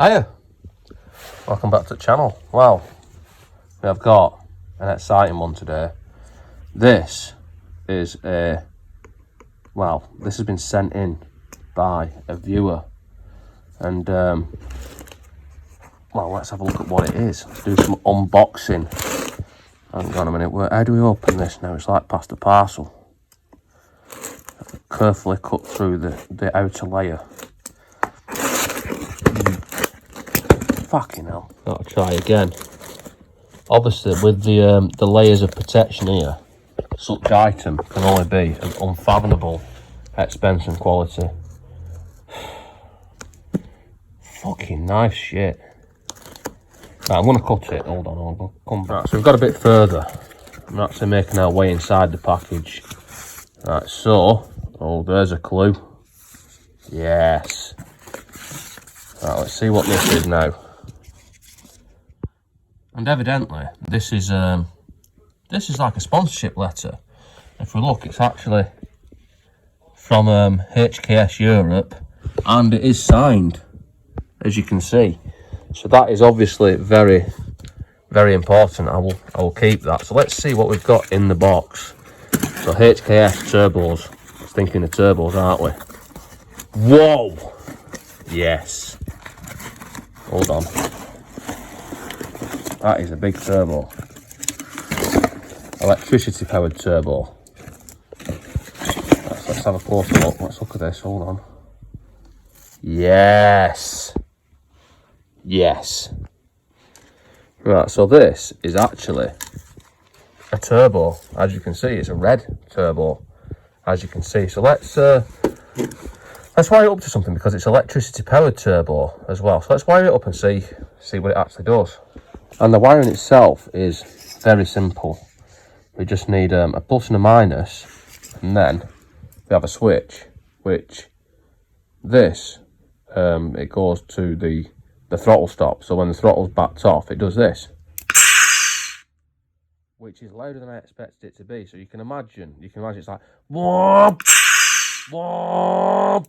Hiya, welcome back to the channel. Well, we have got an exciting one today. This is this has been sent in by a viewer, and well, let's have a look at what it is. Let's do some unboxing. Hang on a minute, how do we open this now? It's like past a parcel. Carefully cut through the outer layer. Fucking hell. Gotta try again. Obviously, with the layers of protection here, such item can only be of unfathomable expense and quality. Fucking nice shit. Right, I'm gonna cut it. Hold on, I'll come back. Right, so we've got a bit further. I'm actually making our way inside the package. Right, so, oh, there's a clue. Yes. Right, let's see what this is now. And evidently, this is like a sponsorship letter. If we look, it's actually from HKS Europe, and it is signed, as you can see. So that is obviously very, very important. I will keep that. So let's see what we've got in the box. So HKS turbos. I was thinking of turbos, aren't we? Whoa! Yes. Hold on. That is a big turbo. Electricity powered turbo. Let's have a closer look. Let's look at this. Hold on. Yes. Yes. Right, so this is actually a turbo. As you can see, it's a red turbo. As you can see. So let's wire it up to something, because it's electricity powered turbo as well. So let's wire it up and see what it actually does. And the wiring itself is very simple. We just need a plus and a minus, and then we have a switch, which this it goes to the throttle stop. So when the throttle's backed off, it does this, which is louder than I expected it to be. So you can imagine it's like whoop, whoop,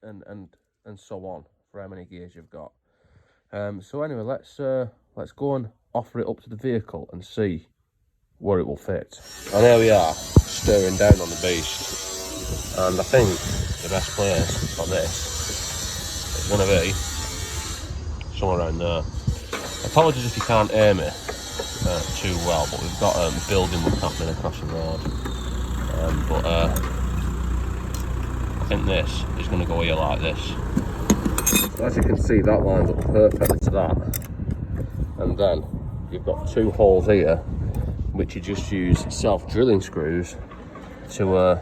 and so on for how many gears you've got. So anyway, let's go and offer it up to the vehicle and see where it will fit. And there we are, staring down on the beast. And I think the best place for this is going to be somewhere around there. Apologies if you can't hear me too well, but we've got a building work happening across the road. But I think this is going to go here like this. So as you can see, that lines up perfectly to that. And then you've got two holes here, which you just use self-drilling screws to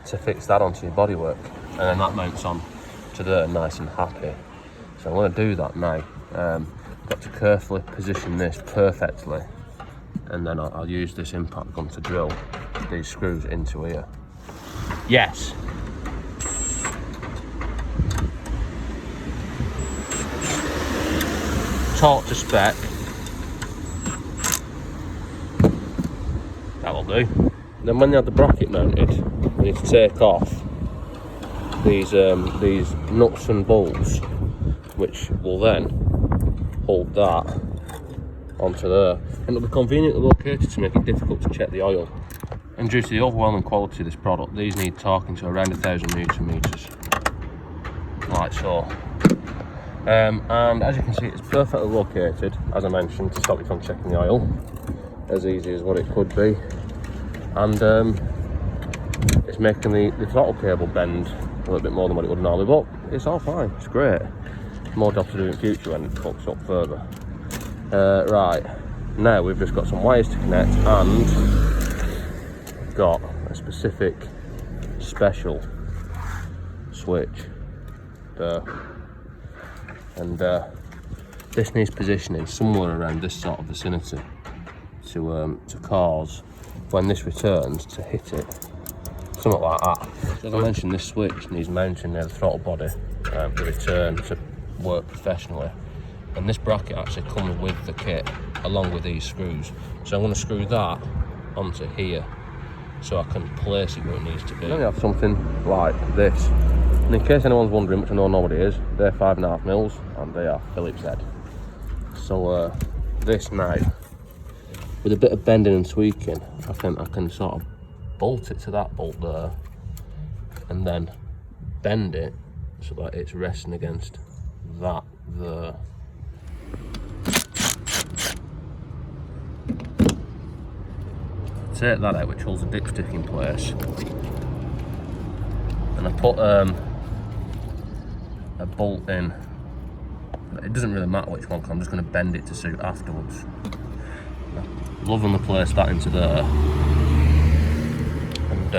fix that onto your bodywork, and then that mounts on to there nice and happy. So I'm going to do that now. Got to carefully position this perfectly, and then I'll use this impact gun to drill these screws into here. Yes. Taut to spec. That'll do. Then when you have the bracket mounted, you need to take off these nuts and bolts, which will then hold that onto there. And it'll be conveniently located to make it difficult to check the oil. And due to the overwhelming quality of this product, these need torquing to around 1,000 Newton meters, like so. And as you can see, it's perfectly located, as I mentioned, to stop you from checking the oil. As easy as what it could be. And it's making the throttle cable bend a little bit more than what it would normally, but it's all fine, it's great. More job to do in future when it fucks up further. Right, now we've just got some wires to connect, and we've got a specific special switch there. And this needs positioning somewhere around this sort of vicinity to cause, when this returns, to hit it, something like that. So as I mentioned, this switch needs mounting near the throttle body for the return to work professionally. And this bracket actually comes with the kit, along with these screws. So I'm going to screw that onto here, so I can place it where it needs to be. Then you have something like this. And in case anyone's wondering, which I know nobody is, they're 5.5 mils and they are Phillips head. So this now, with a bit of bending and tweaking, I can sort of bolt it to that bolt there and then bend it so that it's resting against that there. Take that out, which holds the dipstick in place, and I put a bolt in. It doesn't really matter which one, because I'm just going to bend it to suit afterwards. Loving to place that into there, and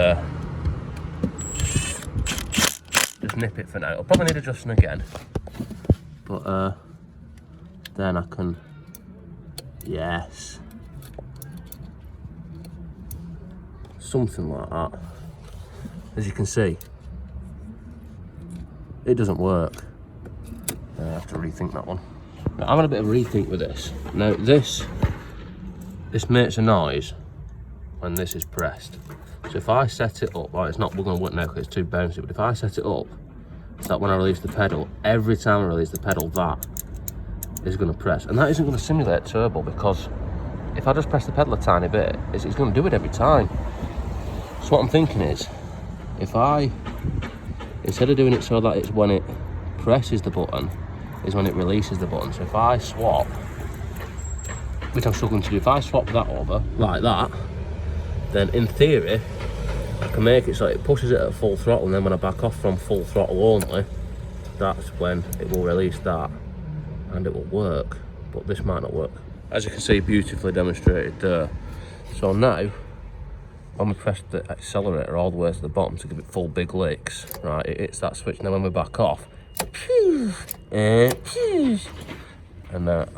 just nip it for now. I'll probably need adjusting again, but then I can, yes, something like that. As you can see, it doesn't work. I have to rethink that one. Now, I'm having a bit of a rethink with this. Now this makes a noise when this is pressed. So if I set it up, well, it's not going to work now because it's too bouncy, but if I set it up so that when I release the pedal, every time I release the pedal, that is going to press. And that isn't going to simulate turbo, because if I just press the pedal a tiny bit, it's going to do it every time. So what I'm thinking is, if I, instead of doing it so that it's when it presses the button, is when it releases the button. So if I swap, which I'm struggling to do, if I swap that over like that, then in theory I can make it so it pushes it at full throttle, and then when I back off from full throttle only, that's when it will release that and it will work. But this might not work. As you can see, beautifully demonstrated there. So now when we press the accelerator all the way to the bottom to give it full big licks, right, it hits that switch. Now when we back off, and I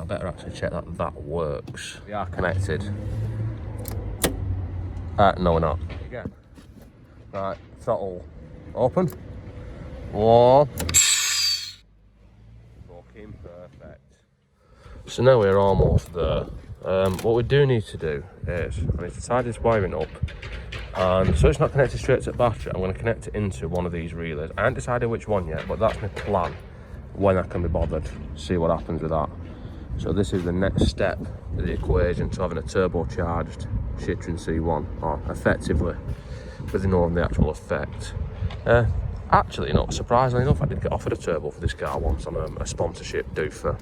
better actually check that that works. We are connected. No, we're not. Again. Right, throttle open. One. Fucking perfect. So now we're almost there. What we do need to do is, I need to tie this wiring up, and so it's not connected straight to the battery, I'm going to connect it into one of these relays. I haven't decided which one yet, but that's my plan when I can be bothered. See what happens with that. So this is the next step of the equation to having a turbocharged Citroen C1, or effectively, with the actual effect. Actually, surprisingly enough, I did get offered a turbo for this car once on a sponsorship doofer,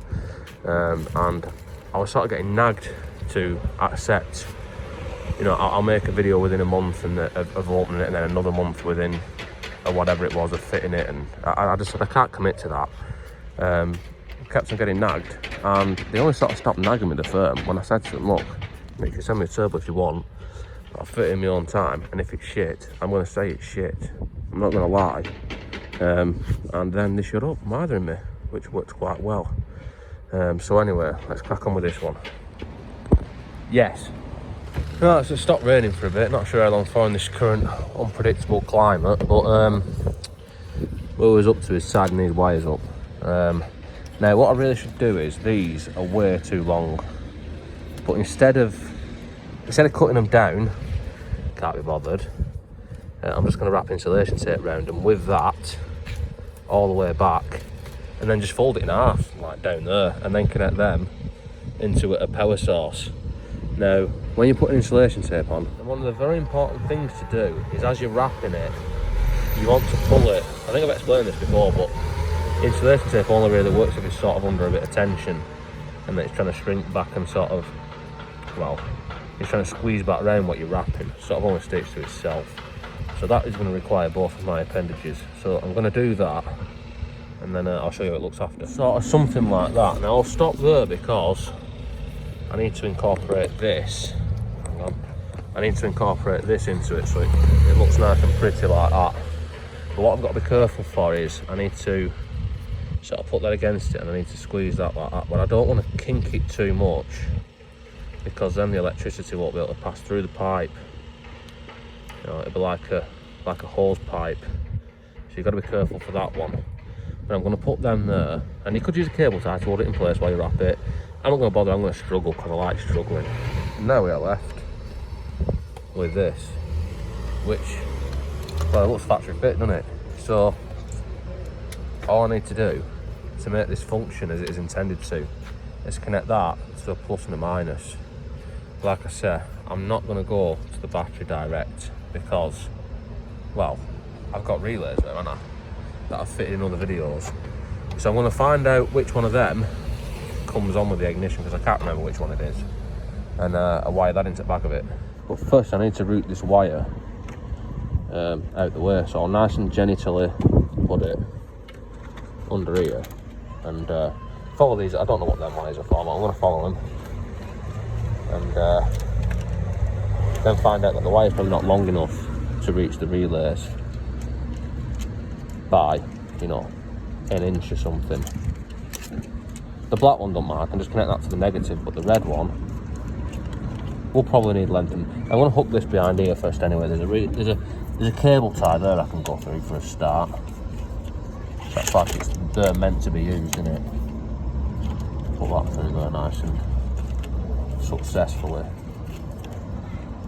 and I was sort of getting nagged to accept, I'll make a video within a month and of opening it, and then another month within whatever it was of fitting it, and I just said I can't commit to that. Kept on getting nagged, and they only sort of stopped nagging me, the firm, when I said to them, look, you can send me a turbo if you want, but I'll fit it in my own time, and if it's shit, I'm going to say it's shit. I'm not going to lie. And then they shut up mothering me, which worked quite well. So anyway, let's crack on with this one. Yes. Right, so it stopped raining for a bit. Not sure how long for in this current unpredictable climate, but what I was up to is tidying these wires up. Now what I really should do is, these are way too long, but instead of cutting them down, can't be bothered, I'm just going to wrap insulation tape around them with that all the way back, and then just fold it in half, like down there, and then connect them into a power source. Now, when you're putting insulation tape on, one of the very important things to do is, as you're wrapping it, you want to pull it. I think I've explained this before, but insulation tape only really works if it's sort of under a bit of tension, and then it's trying to shrink back and sort of, well, it's trying to squeeze back around what you're wrapping. Sort of only sticks to itself. So that is going to require both of my appendages. So I'm going to do that, and then I'll show you how it looks after. Sort of something like that. Now I'll stop there because I need to incorporate this. Hang on. I need to incorporate this into it so it looks nice and pretty like that. But what I've got to be careful for is, I need to sort of put that against it, and I need to squeeze that like that. But I don't want to kink it too much, because then the electricity won't be able to pass through the pipe. It'll be like a hose pipe. So you've got to be careful for that one. But I'm going to put them there, and you could use a cable tie to hold it in place while you wrap it. I'm not going to bother, I'm going to struggle because I like struggling. And now we are left with this, which, well, it looks factory fit, doesn't it? So all I need to do to make this function as it is intended to is connect that to a plus and a minus. Like I said, I'm not going to go to the battery direct because, well, I've got relays there, haven't I, that I've fitted in other videos. So I'm going to find out which one of them comes on with the ignition, because I can't remember which one it is, and I wire that into the back of it. But first I need to route this wire out the way, so I'll nice and gently put it under here and follow these. I don't know what them wires are for, but I'm going to follow them and then find out that the wire's probably not long enough to reach the relays by, you know, an inch or something. The black one don't matter, I can just connect that to the negative, but the red one will probably need length. I'm going to hook this behind here first anyway. There's a cable tie there I can go through for a start. That's like they're meant to be used, isn't it? Put that through there nice and successfully,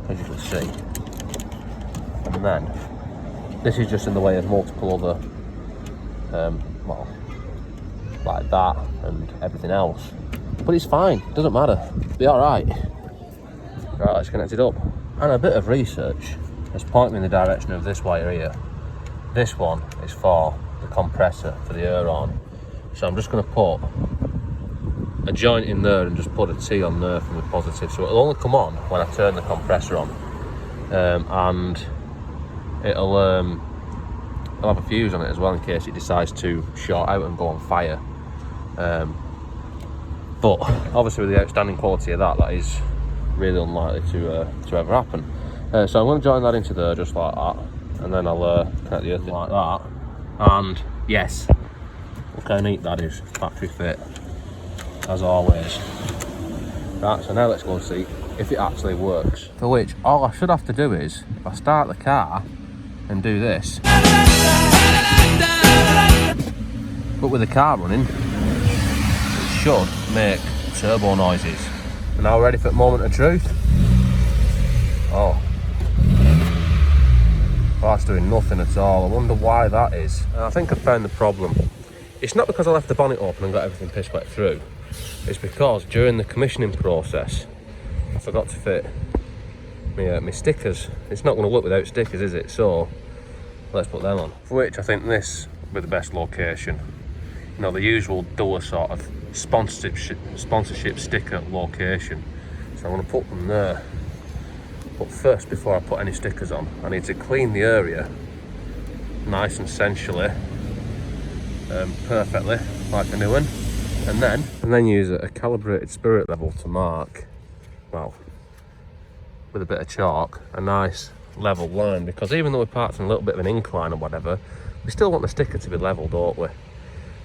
as you can see. And then this is just in the way of multiple other well, like that and everything else, but it's fine, doesn't matter, be all right. Right, let's connect it up. And a bit of research has pointed me in the direction of this wire here. This one is for the compressor for the air on, so I'm just going to put a joint in there and just put a T on there from the positive, so it'll only come on when I turn the compressor on, and it'll I'll have a fuse on it as well in case it decides to short out and go on fire. But obviously with the outstanding quality of that is really unlikely to ever happen. So I'm going to join that into there just like that, and then I'll connect the earth in like that. And yes, look how neat that is, factory fit, as always. Right, so now let's go and see if it actually works. For which, all I should have to do is, if I start the car and do this, but with the car running, it should make turbo noises. And now we're ready for the moment of truth. Oh, that's doing nothing at all. I wonder why that is. And I think I found the problem. It's not because I left the bonnet open and got everything piss wet through. It's because during the commissioning process, I forgot to fit my stickers. It's not going to work without stickers, is it? So let's put them on. For which I think this will be the best location. You know, the usual dual sort of sponsorship sticker location. So I'm going to put them there. But first, before I put any stickers on, I need to clean the area nice and sensually, perfectly, like a new one, and then use a calibrated spirit level to mark, well, with a bit of chalk, a nice level line, because even though we're parked on a little bit of an incline or whatever, we still want the sticker to be level, don't we?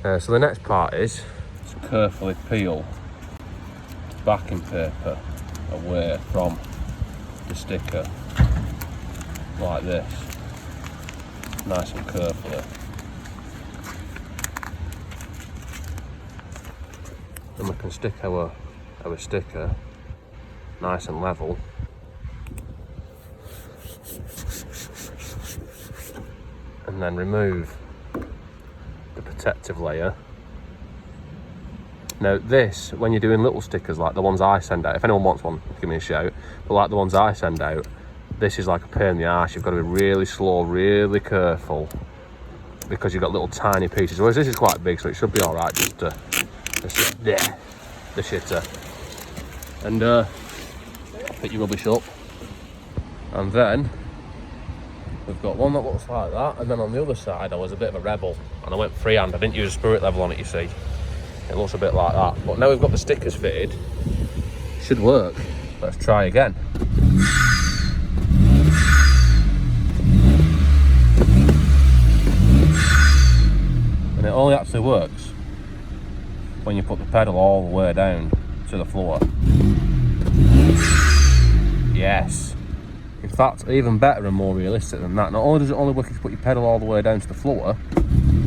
So the next part is to carefully peel backing paper away from the sticker like this, nice and carefully. Then we can stick our sticker nice and level, and then remove the protective layer. Now this, when you're doing little stickers like the ones I send out, if anyone wants one, give me a shout, but like the ones I send out, this is like a pain in the arse. You've got to be really slow, really careful, because you've got little tiny pieces, whereas this is quite big, so it should be all right just to the shitter, and pick your rubbish up. And then we've got one that looks like that, and then on the other side I was a bit of a rebel and I went freehand. I didn't use a spirit level on it, you see. It looks a bit like that, but now we've got the stickers fitted, should work. Let's try again. And it only actually works when you put the pedal all the way down to the floor. Yes. In fact, even better and more realistic than that. Not only does it only work if you put your pedal all the way down to the floor,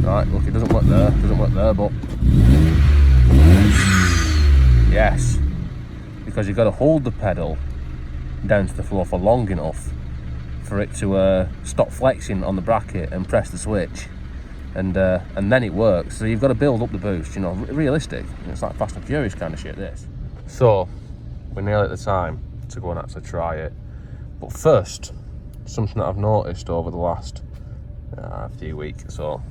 right, look, it doesn't work there, but yes, because you've got to hold the pedal down to the floor for long enough for it to stop flexing on the bracket and press the switch. and then it works. So you've got to build up the boost, you know, realistic. It's like Fast and Furious kind of shit, this. So we're nearly at the time to go and actually try it. But first, something that I've noticed over the last few weeks or so.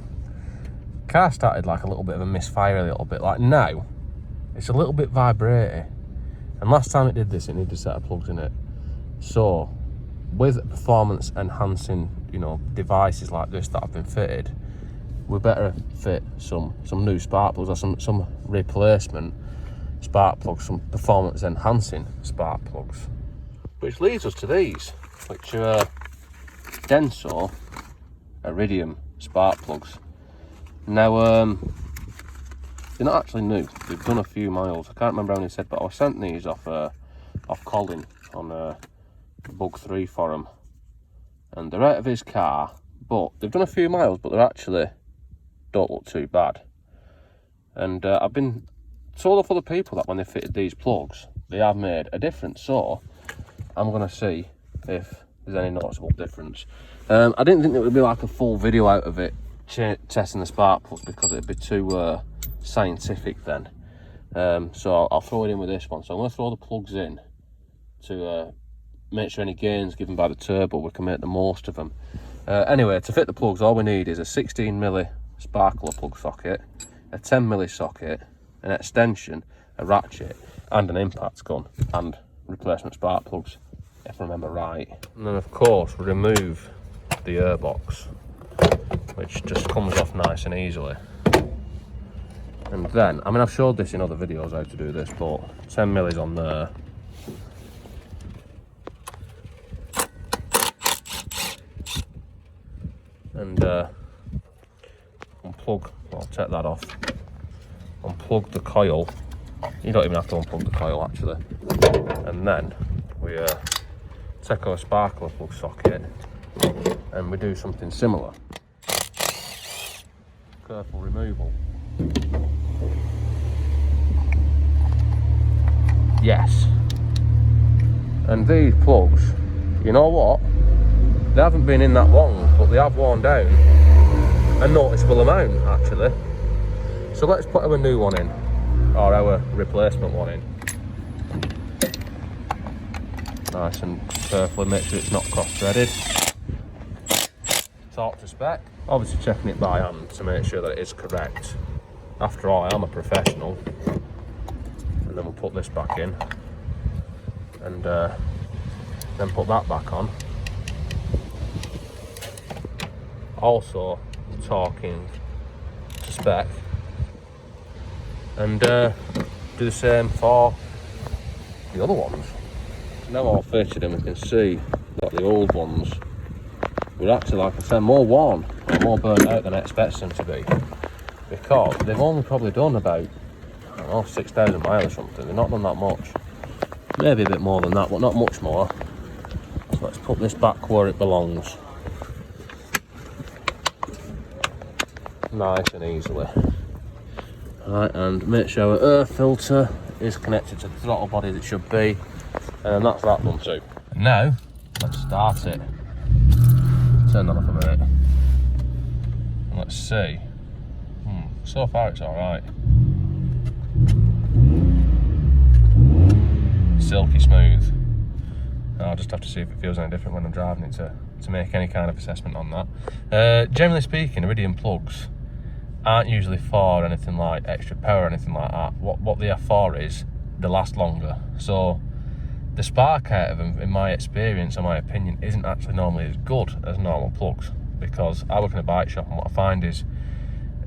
Car started like a little bit of a misfire, a little bit. Like now, it's a little bit vibrating. And last time it did this, it needed a set of plugs in it. So, with performance enhancing, you know, devices like this that have been fitted, we better fit some new spark plugs or some replacement spark plugs, some performance enhancing spark plugs. Which leads us to these, which are Denso Iridium spark plugs. Now, they're not actually new. They've done a few miles. I can't remember how many said, but I was sent these off Colin on Bug 3 for him, and they're out of his car. But they've done a few miles, but they're actually don't look too bad. And I've been told off other people that when they fitted these plugs, they have made a difference. So I'm gonna see if there's any noticeable difference. I didn't think there would be like a full video out of it testing the spark plugs because it'd be too scientific then. So I'll throw it in with this one. So I'm going to throw the plugs in to make sure any gains given by the turbo, we can make the most of them. Anyway, to fit the plugs, all we need is a 16mm sparkler plug socket, a 10mm socket, an extension, a ratchet, and an impact gun, and replacement spark plugs, if I remember right. And then of course we remove the air box, which just comes off nice and easily. And then, I mean, I've showed this in other videos how to do this, but 10mm is on there. And unplug, well, I'll take that off. Unplug the coil. You don't even have to unplug the coil actually. And then we take our sparkler plug socket and we do something similar. Careful removal. Yes. And these plugs, you know what? They haven't been in that long, but they have worn down a noticeable amount actually. So let's put our new one in, or our replacement one in. Nice and carefully, make sure it's not cross-threaded. Torque to spec. Obviously checking it by hand to make sure that it is correct. After all, I am a professional. And then we'll put this back in. And then put that back on. Also torquing to spec. And do the same for the other ones. Now all fitted, and we can see that the old ones were actually, like I said, more worn and more burnt out than I expected them to be, because they've only probably done about, I don't know, 6,000 miles or something. They've not done that much, maybe a bit more than that, but not much more. So let's put this back where it belongs, nice and easily. Right, and make sure our air filter is connected to the throttle body as it should be, and that's that done too. And now let's start it. Turn that off a minute. And let's see. So far it's alright. Silky smooth. I'll just have to see if it feels any different when I'm driving it to make any kind of assessment on that. Generally speaking, Iridium plugs aren't usually for anything like extra power or anything like that. What they are for is they last longer. So the spark out of them, in my experience, or my opinion, isn't actually normally as good as normal plugs, because I work in a bike shop, and what I find is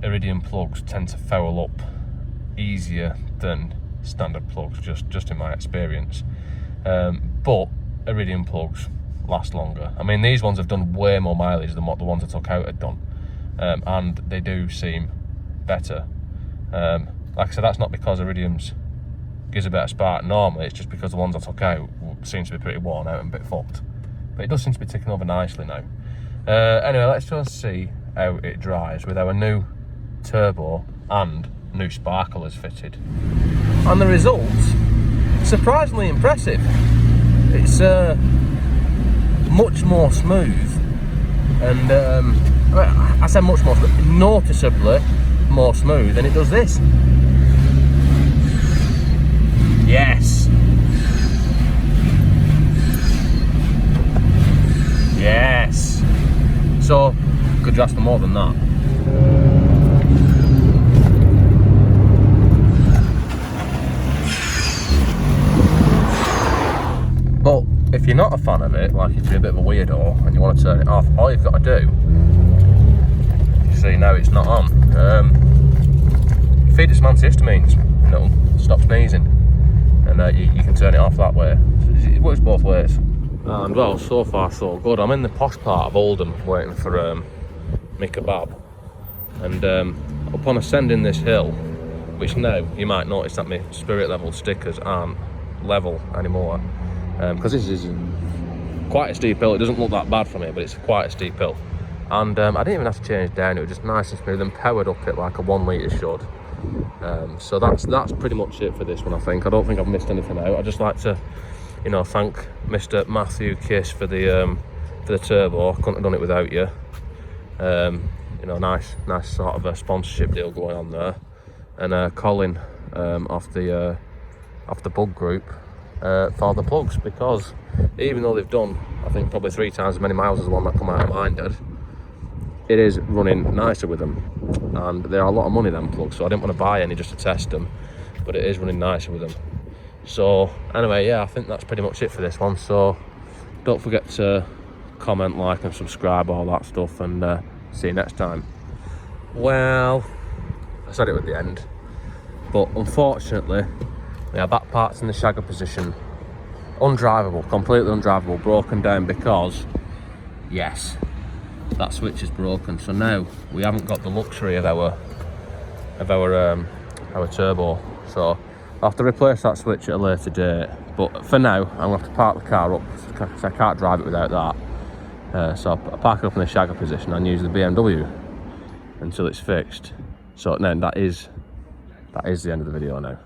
Iridium plugs tend to foul up easier than standard plugs, just in my experience. But Iridium plugs last longer. I mean, these ones have done way more mileage than what the ones I took out had done, and they do seem better. Like I said, that's not because Iridium's gives a better spark normally, it's just because the ones I took out seem to be pretty worn out and a bit fucked. But it does seem to be ticking over nicely now. Anyway, let's just see how it dries with our new turbo and new sparklers fitted. And the results, surprisingly impressive. It's much more smooth, and I said much more, noticeably more smooth, and it does this. Yes. Yes. So, could you ask for more than that? But if you're not a fan of it, like if you're a bit of a weirdo and you want to turn it off, all you've got to do, you see now it's not on, feed it some antihistamines and it'll stop sneezing, and you can turn it off that way. It works both ways. And well, so far so good. I'm in the posh part of Oldham waiting for my kebab, and upon ascending this hill, which now you might notice that my spirit level stickers aren't level anymore, because this is quite a steep hill. It doesn't look that bad from it, but it's quite a steep hill. And I didn't even have to change down, it was just nice and smooth and powered up it like a 1 litre should. So that's pretty much it for this one, I think. I don't think I've missed anything out. I'd just like to, you know, thank Mr. Matthew Kiss for the turbo. I couldn't have done it without you. You know, nice sort of a sponsorship deal going on there. And Colin off the Bug Group for the plugs, because even though they've done, I think, probably 3 times as many miles as the one that come out of mine did, it is running nicer with them, and they're a lot of money, them plugs, so I didn't want to buy any just to test them, but it is running nicer with them. So anyway, yeah, I think that's pretty much it for this one. So don't forget to comment, like and subscribe, all that stuff, and see you next time. Well, I said it at the end, but unfortunately our back part's in the shagger position, undrivable, completely undrivable, broken down, because yes, that switch is broken. So now we haven't got the luxury of our turbo, so I'll have to replace that switch at a later date. But for now, I'm going to have to park the car up, because I can't drive it without that. So I'll park it up in the shagger position and use the BMW until it's fixed. So then that is the end of the video now.